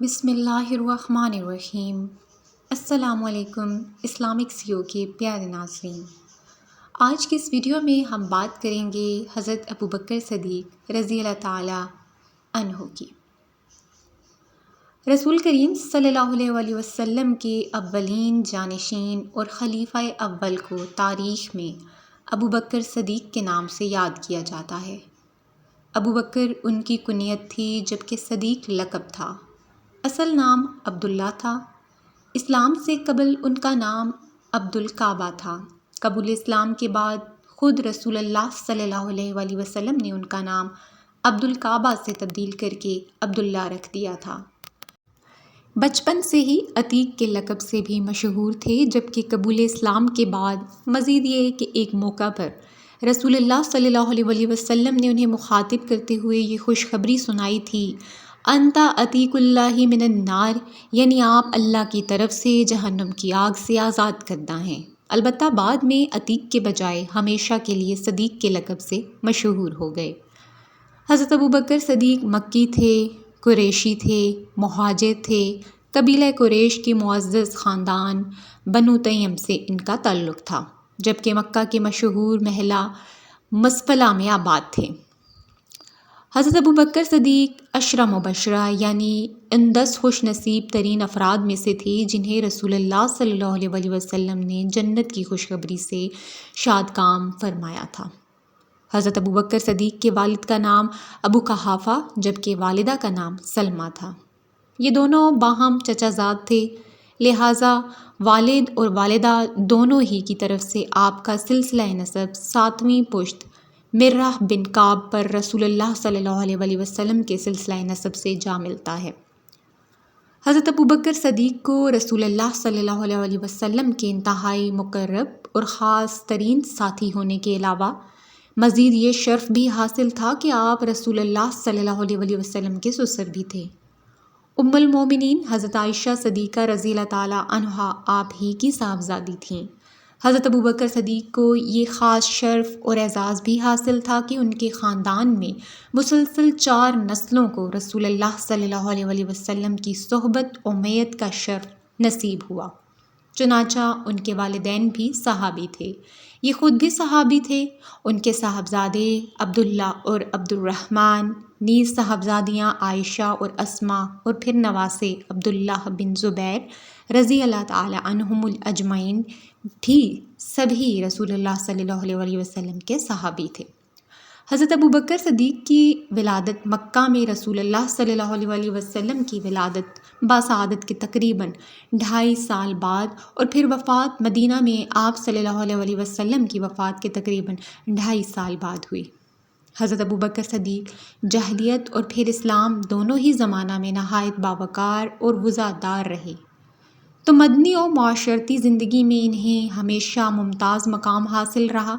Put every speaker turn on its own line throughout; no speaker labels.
بسم اللہ الرحمن الرحیم۔ السلام علیکم اسلامک سیو کے پیارے ناظرین، آج کی اس ویڈیو میں ہم بات کریں گے حضرت ابوبکر صدیق رضی اللہ تعالیٰ عنہ کی۔ رسول کریم صلی اللہ علیہ وسلم کے اولین جانشین اور خلیفہ اول کو تاریخ میں ابوبکر صدیق کے نام سے یاد کیا جاتا ہے۔ ابوبکر ان کی کنیت تھی جبکہ صدیق لقب تھا۔ اصل نام عبداللہ تھا۔ اسلام سے قبل ان کا نام عبد الکعبہ تھا۔ قبول اسلام کے بعد خود رسول اللہ صلی اللہ علیہ وسلم نے ان کا نام عبد الکعبہ سے تبدیل کر کے عبداللہ رکھ دیا تھا۔ بچپن سے ہی عتیق کے لقب سے بھی مشہور تھے، جبکہ قبول اسلام کے بعد مزید یہ کہ ایک موقع پر رسول اللہ صلی اللہ علیہ وسلم نے انہیں مخاطب کرتے ہوئے یہ خوشخبری سنائی تھی، انت عتیق اللہ من النار، یعنی آپ اللہ کی طرف سے جہنم کی آگ سے آزاد کردہ ہیں۔ البتہ بعد میں عتیق کے بجائے ہمیشہ کے لیے صدیق کے لقب سے مشہور ہو گئے۔ حضرت ابوبکر صدیق مکی تھے، قریشی تھے، مہاجر تھے۔ قبیلہ قریش کے معزز خاندان بنو تیم سے ان کا تعلق تھا، جبکہ مکہ کے مشہور محلہ مسفلہ میں آباد تھے۔ حضرت ابوبکر صدیق عشرہ مبشرہ یعنی ان 10 خوش نصیب ترین افراد میں سے تھے جنہیں رسول اللہ صلی اللہ علیہ وسلم نے جنت کی خوشخبری سے شادکام فرمایا تھا۔ حضرت ابوبکر صدیق کے والد کا نام ابو قحافہ جبکہ والدہ کا نام سلمہ تھا۔ یہ دونوں باہم چچا زاد تھے، لہٰذا والد اور والدہ دونوں ہی کی طرف سے آپ کا سلسلہ نسب 7ویں پشت مرہ بن کعب پر رسول اللہ صلی اللہ علیہ وسلم کے سلسلہ نسب سے جا ملتا ہے۔ حضرت ابوبکر صدیق کو رسول اللہ صلی اللہ علیہ وسلم کے انتہائی مقرب اور خاص ترین ساتھی ہونے کے علاوہ مزید یہ شرف بھی حاصل تھا کہ آپ رسول اللہ صلی اللہ علیہ وسلم کے سسر بھی تھے۔ ام المومنین حضرت عائشہ صدیقہ رضی اللہ تعالیٰ عنہا آپ ہی کی صاحبزادی تھیں۔ حضرت ابوبکر صدیق کو یہ خاص شرف اور اعزاز بھی حاصل تھا کہ ان کے خاندان میں مسلسل 4 نسلوں کو رسول اللہ صلی اللہ علیہ وسلم کی صحبت و میت کا شرف نصیب ہوا۔ چنانچہ ان کے والدین بھی صحابی تھے، یہ خود بھی صحابی تھے۔ ان کے صاحبزادے عبداللہ اور عبد الرحمن، نیز صاحبزادیاں عائشہ اور اسماء، اور پھر نواسے عبداللہ بن زبیر رضی اللہ تعالی عنہم اجمعین بھی سبھی رسول اللہ صلی اللہ علیہ وسلم کے صحابی تھے۔ حضرت ابوبکر صدیق کی ولادت مکہ میں رسول اللہ صلی اللہ علیہ وسلم کی ولادت باسعادت کے تقریباً 2.5 سال بعد، اور پھر وفات مدینہ میں آپ صلی اللہ علیہ وسلم کی وفات کے تقریباً 2.5 سال بعد ہوئی۔ حضرت ابوبکر صدیق جاہلیت اور پھر اسلام دونوں ہی زمانہ میں نہایت باوقار اور وزادار رہے، تو مدنی و معاشرتی زندگی میں انہیں ہمیشہ ممتاز مقام حاصل رہا۔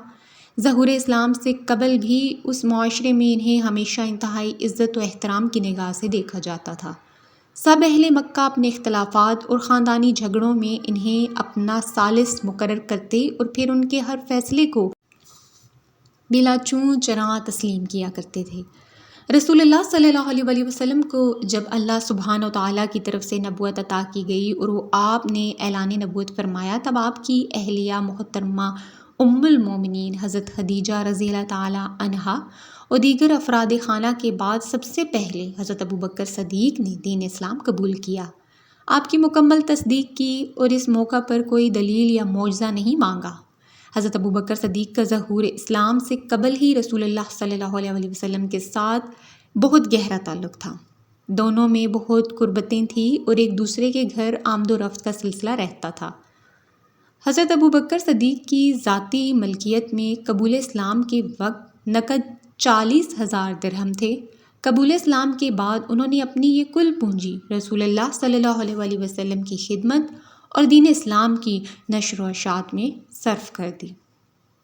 ظہور اسلام سے قبل بھی اس معاشرے میں انہیں ہمیشہ انتہائی عزت و احترام کی نگاہ سے دیکھا جاتا تھا۔ سب اہل مکہ اپنے اختلافات اور خاندانی جھگڑوں میں انہیں اپنا ثالث مقرر کرتے اور پھر ان کے ہر فیصلے کو بلا چون چراغ تسلیم کیا کرتے تھے۔ رسول اللہ صلی اللہ علیہ وسلم کو جب اللہ سبحانہ و تعالیٰ کی طرف سے نبوت عطا کی گئی اور وہ آپ نے اعلان نبوت فرمایا، تب آپ کی اہلیہ محترمہ ام المومنین حضرت خدیجہ رضی اللہ تعالیٰ عنہا اور دیگر افراد خانہ کے بعد سب سے پہلے حضرت ابوبکر صدیق نے دین اسلام قبول کیا، آپ کی مکمل تصدیق کی اور اس موقع پر کوئی دلیل یا معجزہ نہیں مانگا۔ حضرت ابوبکر صدیق کا ظہور اسلام سے قبل ہی رسول اللہ صلی اللہ علیہ وسلم کے ساتھ بہت گہرا تعلق تھا۔ دونوں میں بہت قربتیں تھیں اور ایک دوسرے کے گھر آمد و رفت کا سلسلہ رہتا تھا۔ حضرت ابوبکر صدیق کی ذاتی ملکیت میں قبول اسلام کے وقت نقد 40,000 درہم تھے۔ قبول اسلام کے بعد انہوں نے اپنی یہ کل پونجی رسول اللہ صلی اللہ علیہ وسلم کی خدمت اور دین اسلام کی نشر و اشاعت میں صرف کر دی۔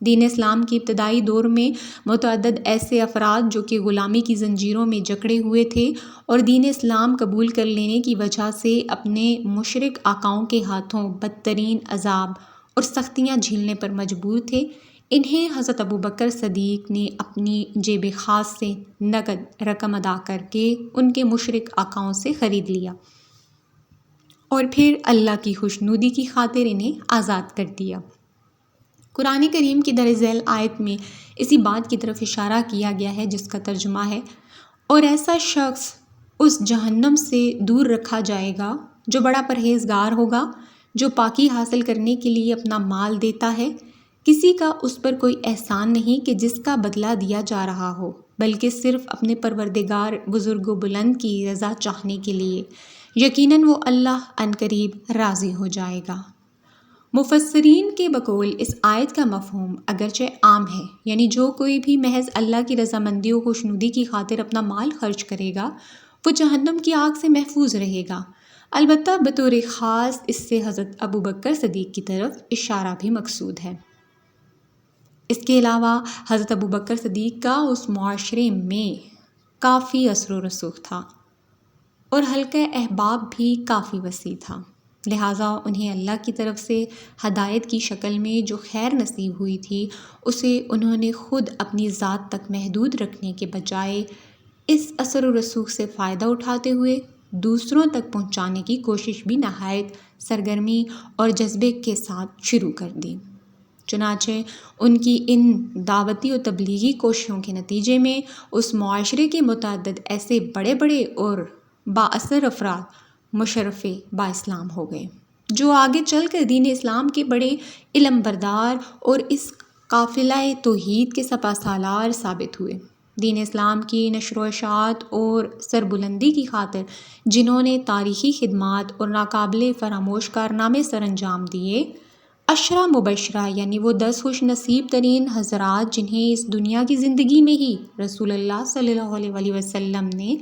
دین اسلام کے ابتدائی دور میں متعدد ایسے افراد جو کہ غلامی کی زنجیروں میں جکڑے ہوئے تھے اور دین اسلام قبول کر لینے کی وجہ سے اپنے مشرک آقاؤں کے ہاتھوں بدترین عذاب اور سختیاں جھیلنے پر مجبور تھے، انہیں حضرت ابوبکر صدیق نے اپنی جیب خاص سے نقد رقم ادا کر کے ان کے مشرک آقاؤں سے خرید لیا۔ اور پھر اللہ کی خوشنودی کی خاطر انہیں آزاد کر دیا۔ قرآن کریم کی درج ذیل آیت میں اسی بات کی طرف اشارہ کیا گیا ہے جس کا ترجمہ ہے، اور ایسا شخص اس جہنم سے دور رکھا جائے گا جو بڑا پرہیزگار ہوگا، جو پاکی حاصل کرنے کے لیے اپنا مال دیتا ہے۔ کسی کا اس پر کوئی احسان نہیں کہ جس کا بدلہ دیا جا رہا ہو، بلکہ صرف اپنے پروردگار بزرگ و بلند کی رضا چاہنے کے لیے۔ یقیناً وہ اللہ عنقریب راضی ہو جائے گا۔ مفسرین کے بقول اس آیت کا مفہوم اگرچہ عام ہے، یعنی جو کوئی بھی محض اللہ کی رضامندی و خوشنودی کی خاطر اپنا مال خرچ کرے گا وہ جہنم کی آگ سے محفوظ رہے گا۔ البتہ بطور خاص اس سے حضرت ابوبکر صدیق کی طرف اشارہ بھی مقصود ہے۔ اس کے علاوہ حضرت ابوبکر صدیق کا اس معاشرے میں کافی اثر و رسوخ تھا اور حلقہ احباب بھی کافی وسیع تھا، لہٰذا انہیں اللہ کی طرف سے ہدایت کی شکل میں جو خیر نصیب ہوئی تھی اسے انہوں نے خود اپنی ذات تک محدود رکھنے کے بجائے اس اثر و رسوخ سے فائدہ اٹھاتے ہوئے دوسروں تک پہنچانے کی کوشش بھی نہایت سرگرمی اور جذبے کے ساتھ شروع کر دی۔ چنانچہ ان کی ان دعوتی و تبلیغی کوششوں کے نتیجے میں اس معاشرے کے متعدد ایسے بڑے بڑے اور بااثر افراد مشرف با اسلام ہو گئے جو آگے چل کر دین اسلام کے بڑے علم بردار اور اس قافلہ توحید کے سپہ سالار ثابت ہوئے۔ دین اسلام کی نشر و اشاعت اور سربلندی کی خاطر جنہوں نے تاریخی خدمات اور ناقابل فراموش کارنامے سر انجام دیے، عشرہ مبشرہ یعنی وہ 10 خوش نصیب ترین حضرات جنہیں اس دنیا کی زندگی میں ہی رسول اللہ صلی اللہ علیہ وسلم نے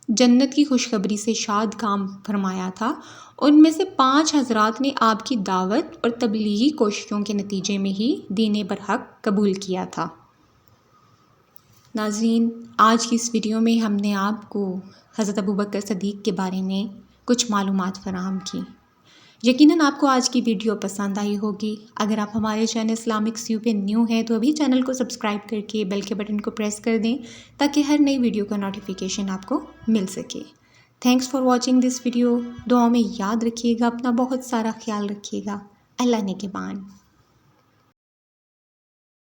جنت کی خوشخبری سے شاد کام فرمایا تھا، ان میں سے 5 حضرات نے آپ کی دعوت اور تبلیغی کوششوں کے نتیجے میں ہی دین برحق قبول کیا تھا۔ ناظرین، آج کی اس ویڈیو میں ہم نے آپ کو حضرت ابوبکر صدیق کے بارے میں کچھ معلومات فراہم کی۔ یقیناً آپ کو آج کی ویڈیو پسند آئی ہوگی۔ اگر آپ ہمارے چینل اسلامک سیو پہ نیو ہیں تو ابھی چینل کو سبسکرائب کر کے بیل کے بٹن کو پریس کر دیں تاکہ ہر نئی ویڈیو کا نوٹیفیکیشن آپ کو مل سکے۔ Thanks for watching this video. دعاؤں میں یاد رکھیے گا، اپنا بہت سارا خیال رکھیے گا۔ اللہ نگہبان۔